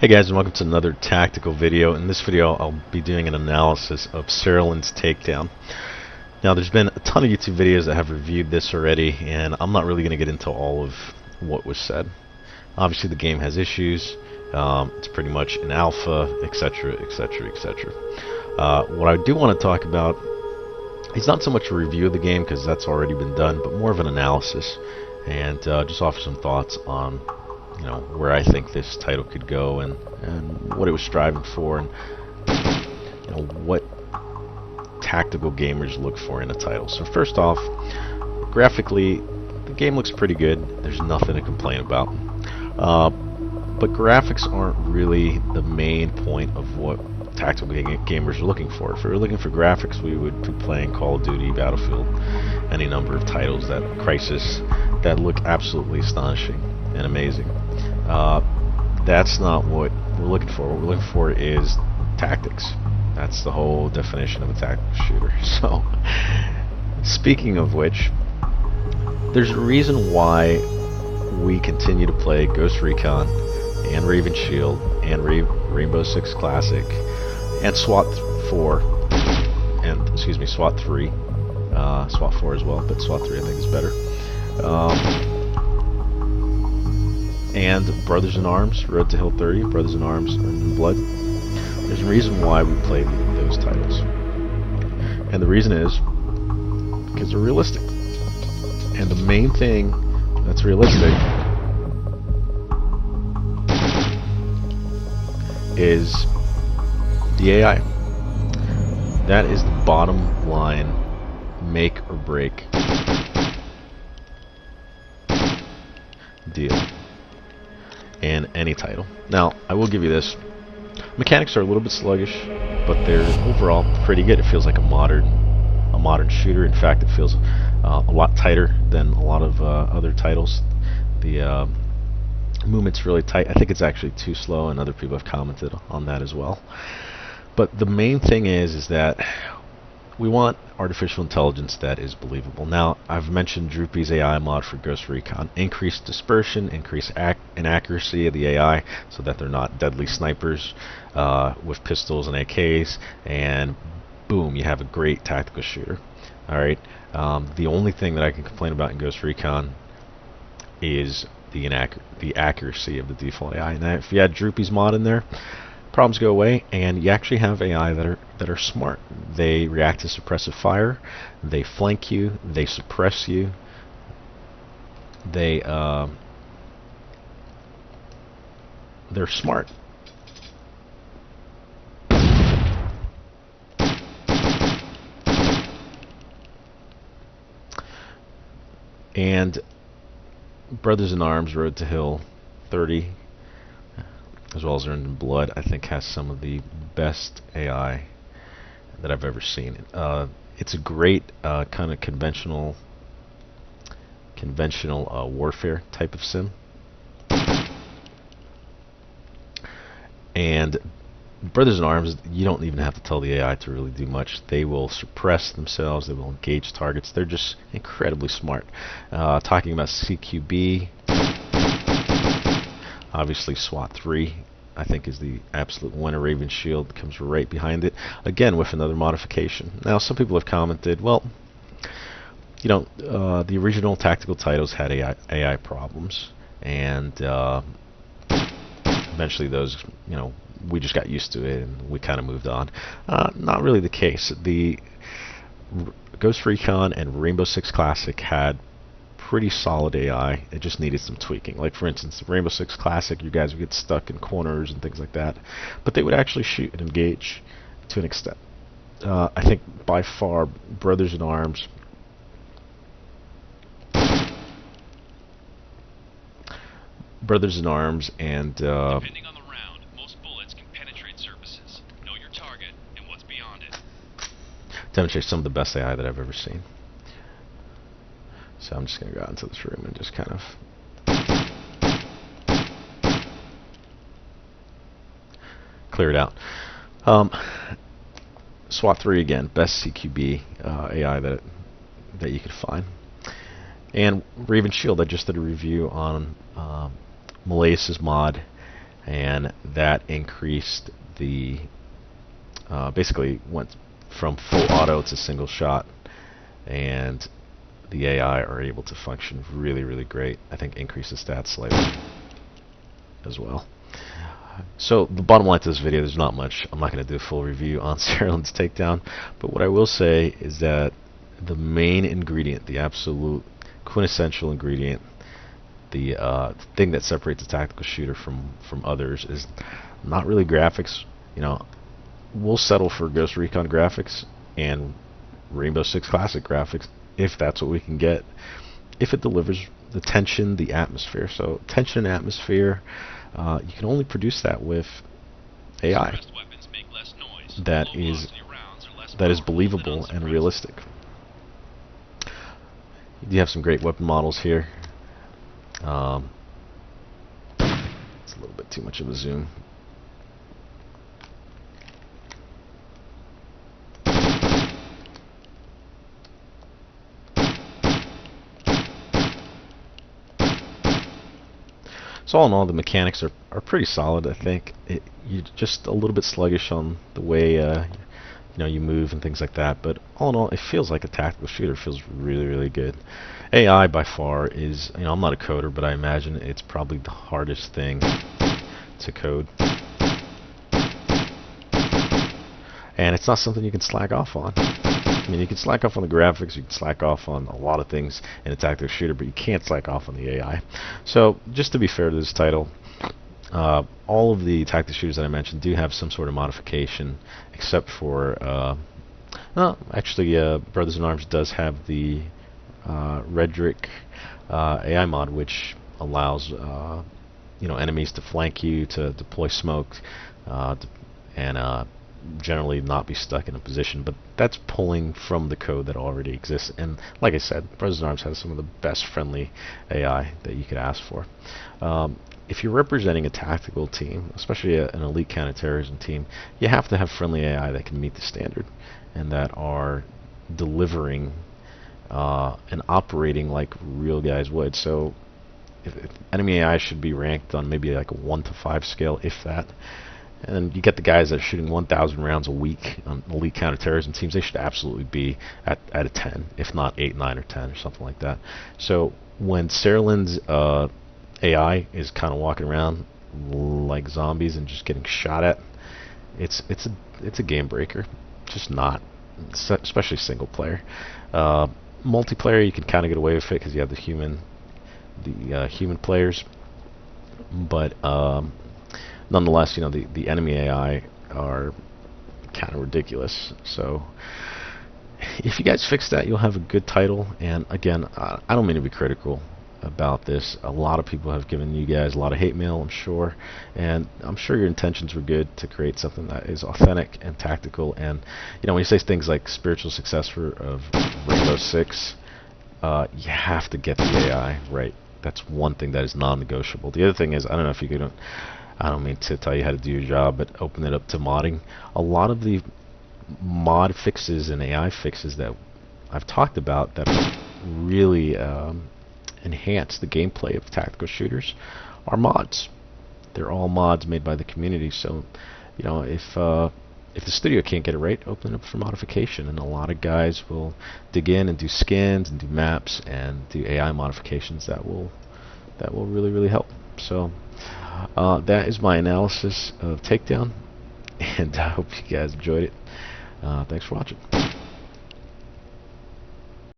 Hey guys, and welcome to another tactical video. In this video I'll be doing an analysis of Serellan's TakeDown. Now there's been a ton of YouTube videos that have reviewed this already, and I'm not really going to get into all of what was said. Obviously the game has issues, it's pretty much an alpha, etc, etc, etc. What I do want to talk about is not so much a review of the game, because that's already been done, but more of an analysis, and just offer some thoughts on where I think this title could go, and what it was striving for, and what tactical gamers look for in a title. So first off, graphically, the game looks pretty good. There's nothing to complain about. But graphics aren't really the main point of what tactical gamers are looking for. If we were looking for graphics, we would be playing Call of Duty, Battlefield, any number of titles, that Crisis, that look absolutely astonishing and amazing. That's not what we're looking for. What we're looking for is tactics. That's the whole definition of a tactical shooter. So, speaking of which, there's a reason why we continue to play Ghost Recon and Raven Shield and Rainbow Six Classic and SWAT 4 and SWAT 3, SWAT 4 as well, but SWAT 3 I think is better. And Brothers in Arms, Road to Hill 30, Brothers in Arms, Earned in Blood. There's a reason why we play those titles. And the reason is because they're realistic. And the main thing that's realistic is the AI. That is the bottom line, make or break deal in any title. Now, I will give you this. Mechanics are a little bit sluggish, but they're overall pretty good. It feels like a modern shooter. In fact, it feels a lot tighter than a lot of other titles. The movement's really tight. I think it's actually too slow, and other people have commented on that as well. But the main thing is that we want artificial intelligence that is believable. Now, I've mentioned Droopy's AI mod for Ghost Recon. Increased dispersion, increased inaccuracy of the AI, so that they're not deadly snipers with pistols and AKs, and boom, you have a great tactical shooter. Alright, the only thing that I can complain about in Ghost Recon is the accuracy of the default AI. Now, if you had Droopy's mod in there, problems go away, and you actually have AI that are smart. They react to suppressive fire, they flank you, they suppress you, they're smart. And Brothers in Arms, Road to Hill 30, as well as Earned in Blood, I think has some of the best AI that I've ever seen. It's a great kind of conventional warfare type of sim. And Brothers in Arms, you don't even have to tell the AI to really do much. They will suppress themselves, they will engage targets. They're just incredibly smart. Talking about CQB, obviously SWAT 3 I think is the absolute winner. Raven Shield comes right behind it, again with another modification. Now, some people have commented, well, the original tactical titles had AI problems, and eventually those, we just got used to it and we kind of moved on. Not really the case. The Ghost Recon and Rainbow Six Classic had pretty solid AI. It just needed some tweaking. Like, for instance, Rainbow Six Classic, you guys would get stuck in corners and things like that, but they would actually shoot and engage to an extent. I think by far Brothers in Arms and depending on the round, most bullets can penetrate surfaces. Know your target and what's beyond it. demonstrate some of the best AI that I've ever seen. So I'm just going to go out into this room and just kind of clear it out. SWAT 3 again, best CQB AI that you could find. And Raven Shield, I just did a review on Malais's mod and that increased the basically went from full auto to single shot, and the AI are able to function really, really great. I think increase the stats slightly as well. So the bottom line to this video, there's not much. I'm not going to do a full review on Serellan's takedown, but what I will say is that the main ingredient, the absolute quintessential ingredient, the thing that separates a tactical shooter from others is not really graphics. You know, we'll settle for Ghost Recon graphics and Rainbow Six Classic graphics if that's what we can get, if it delivers the tension, the atmosphere. So tension and atmosphere, you can only produce that with AI that is believable and realistic. You have some great weapon models here. It's a little bit too much of a zoom. So all in all, the mechanics are pretty solid. I think you're just a little bit sluggish on the way you move and things like that. But all in all, it feels like a tactical shooter. It feels really, really good. AI by far is, I'm not a coder, but I imagine it's probably the hardest thing to code. And it's not something you can slack off on. I mean, you can slack off on the graphics, you can slack off on a lot of things in a tactical shooter, but you can't slack off on the AI. So, just to be fair to this title, all of the tactical shooters that I mentioned do have some sort of modification, except for, Brothers in Arms does have the RedSabre AI mod, which allows enemies to flank you, to deploy smoke, and generally not be stuck in a position, but that's pulling from the code that already exists. And like I said, Brothers in Arms has some of the best friendly AI that you could ask for. If you're representing a tactical team, especially an elite counterterrorism team, you have to have friendly AI that can meet the standard and that are delivering and operating like real guys would. So if enemy AI should be ranked on maybe like a 1 to 5 scale, if that. And you get the guys that are shooting 1,000 rounds a week on elite counterterrorism teams, they should absolutely be at a 10, if not 8, 9, or 10, or something like that. So when Serellan's AI is kind of walking around like zombies and just getting shot at, it's a game breaker. Just not, especially single player. Multiplayer, you can kind of get away with it because you have the human players, but nonetheless, the enemy AI are kind of ridiculous. So if you guys fix that, you'll have a good title. And again, I don't mean to be critical about this. A lot of people have given you guys a lot of hate mail, I'm sure, and I'm sure your intentions were good to create something that is authentic and tactical. And when you say things like spiritual successor of Rainbow Six, you have to get the AI right. That's one thing that is non-negotiable. The other thing is, I don't mean to tell you how to do your job, but open it up to modding. A lot of the mod fixes and AI fixes that I've talked about that really enhance the gameplay of tactical shooters are mods. They're all mods made by the community. So, if the studio can't get it right, open it up for modification, and a lot of guys will dig in and do skins and do maps and do AI modifications that will really, really help. So that is my analysis of Takedown, and I hope you guys enjoyed it. Thanks for watching.